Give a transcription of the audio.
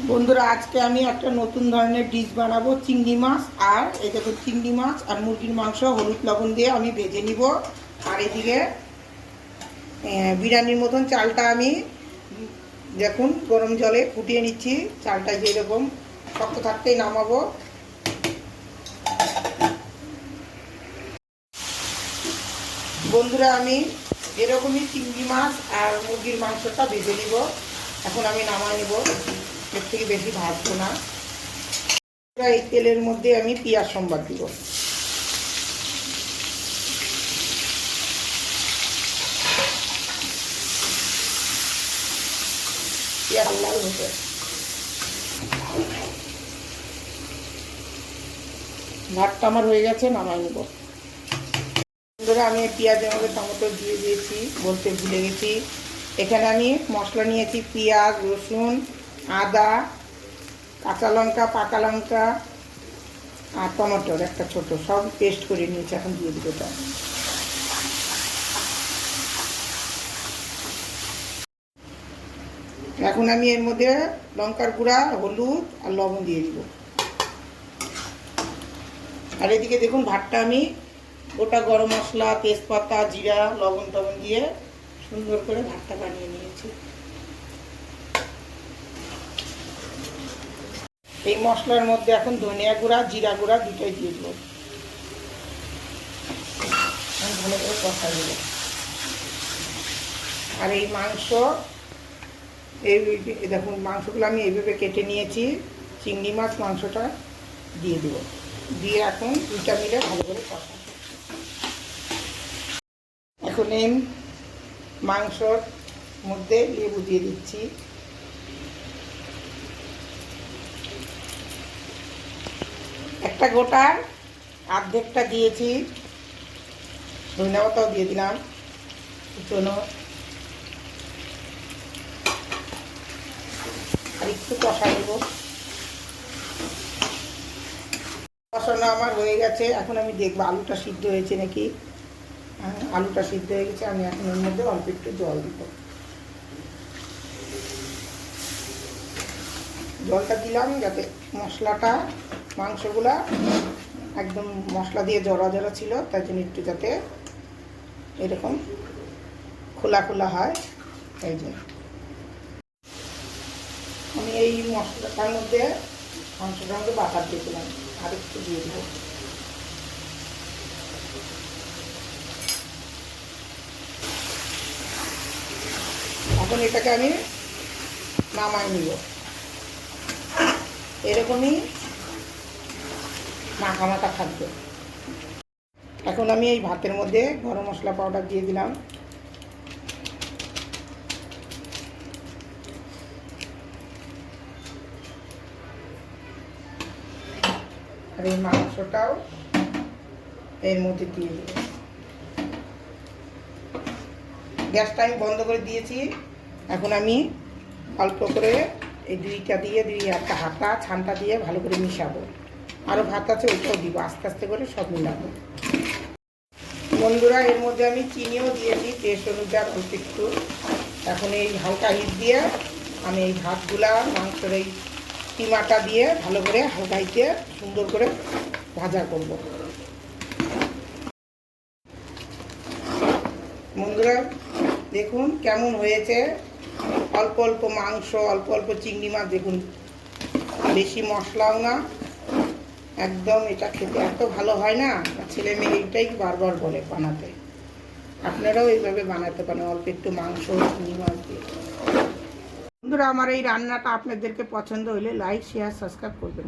বন্ধুরা আজকে আমি একটা নতুন ধরনের ডিশ বানাবো চিংড়ি মাছ। আর এই দেখো চিংড়ি মাছ আর মুরগির মাংস হলুদ লবণ দিয়ে আমি ভেজে নিব। আর এদিকে বিরিয়ানির মতন চালটা আমি দেখুন গরম জলে ফুটিয়ে নিচ্ছি। চালটা যেরকম শক্ত থাকতেই নামাবো। বন্ধুরা আমি এরকমই চিংড়ি মাছ আর মুরগির মাংসটা ভেজে নিব। এখন আমি নামাই নেব, এর থেকে বেশি ভাজবো না। এই তেলের মধ্যে আমি পেঁয়াজ সম্বাদ দিব। পেঁয়াজ লাল হতে ভাতটা আমার হয়ে গেছে, নামাই নেব। বন্ধুরা আমি পেঁয়াজের মধ্যে টমেটো দিয়ে দিয়েছি, বলতে ভুলে গেছি। এখানে আমি মশলা নিয়েছি পেঁয়াজ, রসুন, আদা, কাঁচা লঙ্কা, পাকা লঙ্কা আর টমেটোর একটা ছোট, সব পেস্ট করে নিয়েছি। এখন দিয়ে দিব এটা। এখন আমি এর মধ্যে লঙ্কার গুঁড়া, হলুদ আর লবণ দিয়ে দিব। আর এদিকে দেখুন ভাতটা আমি গোটা গরম মশলা, তেজপাতা, জিরা, লবণ টবণ দিয়ে সুন্দর করে ভাতটা বানিয়ে নিয়েছি। এই মশলার মধ্যে এখন ধনিয়া গুঁড়া, জিরা গুঁড়া দুটোই দিয়ে দেবো। ভালো করে কষা দেব। আর এই মাংস, এই দেখুন মাংসগুলো আমি এইভাবে কেটে নিয়েছি। চিংড়ি মাছ মাংসটা দিয়ে দেবো, দিয়ে এখন দুইটা মিলে ভালো করে কষা। এখন এই মাংসর মধ্যে লেবু দিয়ে দিচ্ছি। একটা গোটার অর্ধেকটা দিয়েছি, ধনিয়া পাতাও দিয়ে দিলাম কুচনো। আর একটু কষা দেব। কষানো আমার হয়ে গেছে। এখন আমি দেখবো আলুটা সিদ্ধ হয়েছে নাকি। আলুটা সিদ্ধ হয়ে গেছে। আমি এখন এর মধ্যে অল্প একটু জল দিব। জলটা দিলাম যাতে মশলাটা, মাংসগুলা একদম মশলা দিয়ে জড়া জড়া ছিল, তার জন্য একটু যাতে এরকম খোলা খোলা হয়। এই যে আমি এই মশলাটার মধ্যে মাংসটার মধ্যে বাটার দিয়েছিলাম, আর একটু দিয়ে দেবো। এখন এটাকে আমি নামাই নিব। এরকমই মাখা মাখা থাকবে। এখন আমি এই ভাতের মধ্যে গরম মশলা পাউডার দিয়ে দিলাম। আর এই মাংসটাও এর মধ্যে দিয়ে দেব। গ্যাসটা আমি বন্ধ করে দিয়েছি। এখন আমি অল্প করে এই দুইটা দিয়ে একটা হাতা ছানটা দিয়ে ভালো করে মিশাবো। আরও ভাত আছে, ওইটাও দিব। আস্তে আস্তে করে সব মিলাবো। বন্ধুরা এর মধ্যে আমি চিনিও দিয়েছি টেস্ট অনুযায়ী অল্প একটু। এখন এই হালকা হিট দিয়ে আমি এই ভাতগুলা মাংসের এই কিমাটা দিয়ে ভালো করে হালকা হিটে সুন্দর করে ভাজা করব। বন্ধুরা দেখুন কেমন হয়েছে। অল্প অল্প মাংস, অল্প অল্প চিংড়ি মাছ, দেখুন বেশি মশলাও না একদম। এটা খেতে এত ভালো হয় না, ছেলে মেয়ে এইটাই বারবার বলে বানাতে। আপনারাও এইভাবে বানাতে পারেন অল্প একটু মাংস, চিংড়ি মাছ দিয়ে। বন্ধুরা আমার এই রান্নাটা আপনাদেরকে পছন্দ হলে লাইক, শেয়ার, সাবস্ক্রাইব করবেন।